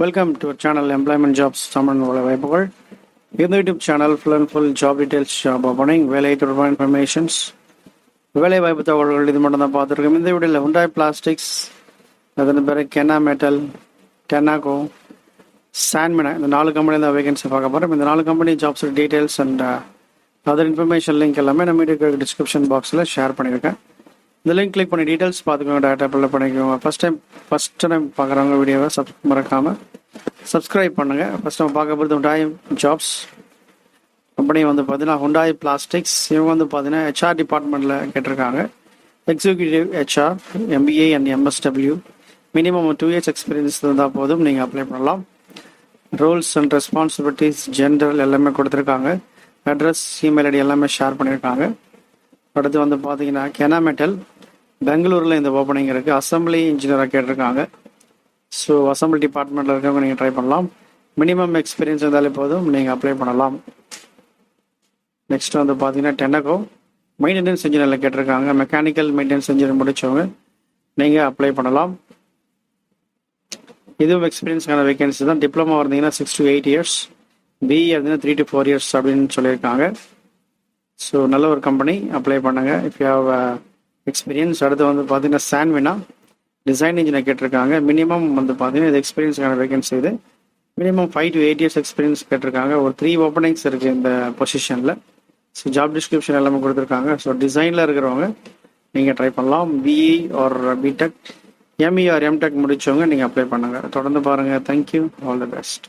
Welcome to channel employment jobs Tamil வாய்ப்புகள். இந்த YouTube channel full and full job details, job opening, வேலை தொடர்பான informations, வேலை வாய்ப்பு தகவல்கள் இது மட்டும் தான் பார்த்துருக்கோம். இந்த வீடியோவில் ஹுண்டாய் பிளாஸ்டிக்ஸ், அதன் பிறகு கெனா மெட்டல், டெனாகோ, சான்மினா, இந்த 4 கம்பெனி தான் வேகன்சி பார்க்க போகிறோம். இந்த 4 company jobs details and other information link எல்லாமே நம்ம வீடியோ டிஸ்கிரிப்ஷன் பாக்ஸில் ஷேர் பண்ணியிருக்கேன். இந்த லிங்க் கிளிக் பண்ணி டீட்டெயில்ஸ் பார்த்துக்கோங்க, டேட்டா அப்ளை பண்ணிக்கோங்க. ஃபஸ்ட் டைம் பார்க்குறவங்க வீடியோவை மறக்காமல் சப்ஸ்கிரைப் பண்ணுங்கள். ஃபஸ்ட் நம்ம பார்க்க போகிறது ஹுண்டாய் ஜாப்ஸ் கம்பெனி பார்த்தீங்கன்னா ஹுண்டாய் பிளாஸ்டிக்ஸ். இவங்க பார்த்தீங்கன்னா ஹெச்ஆர் டிபார்ட்மெண்ட்டில் கேட்டிருக்காங்க. Executive HR, MBA and MSW, minimum 2 years experience இருந்தால் போதும், நீங்கள் அப்ளை பண்ணலாம். ரோல்ஸ் அண்ட் ரெஸ்பான்சிபிலிட்டிஸ், ஜென்ரல் எல்லாமே கொடுத்துருக்காங்க. அட்ரஸ், இமெயில் ஐடி எல்லாமே ஷேர் பண்ணியிருக்காங்க. அடுத்து பார்த்தீங்கன்னா கெனா மெட்டல், பெங்களூரில் இந்த ஓப்பனிங் இருக்குது. அசம்பிளி இன்ஜினியராக கேட்டிருக்காங்க. ஸோ அசம்பிளி டிபார்ட்மெண்ட்டில் இருக்கவங்க நீங்கள் ட்ரை பண்ணலாம். மினிமம் எக்ஸ்பீரியன்ஸ் இருந்தாலே போதும், நீங்கள் அப்ளை பண்ணலாம். நெக்ஸ்ட் பார்த்தீங்கன்னா டெனகோ, மெயின்டெனன்ஸ் இன்ஜினியரில் கேட்டிருக்காங்க. மெக்கானிக்கல் மெயின்டெனன்ஸ் இன்ஜினியர் முடித்தவங்க நீங்கள் அப்ளை பண்ணலாம். இதுவும் எக்ஸ்பீரியன்ஸ்க்கான வேகன்சி தான். டிப்ளமா இருந்தீங்கன்னா 6 to 8 years, BE இருந்தீங்கன்னா 3 to 4 years அப்படின்னு சொல்லியிருக்காங்க. ஸோ நல்ல ஒரு கம்பெனி, அப்ளை பண்ணுங்கள் இஃப் யூ ஹேவ் எக்ஸ்பீரியன்ஸ். அடுத்து பார்த்தீங்கன்னா சான்மினா, டிசைன் இன்ஜினியர் கேட்டிருக்காங்க. மினிமம் பார்த்தீங்கன்னா இது எக்ஸ்பீரியன்ஸ்க்கான வேகன்சி. இது மினிமம் 5 to 8 years எக்ஸ்பீரியன்ஸ் கேட்டிருக்காங்க. ஒரு 3 ஓப்பனிங்ஸ் இருக்குது இந்த பொசிஷனில். ஸோ ஜாப் டிஸ்கிரிப்ஷன் எல்லாமே கொடுத்துருக்காங்க. ஸோ டிசைனில் இருக்கிறவங்க நீங்கள் ட்ரை பண்ணலாம். BE or BTech, ME or MTech முடித்தவங்க நீங்கள் அப்ளை பண்ணுங்கள். தொடர்ந்து பாருங்கள். Thank you, all the best.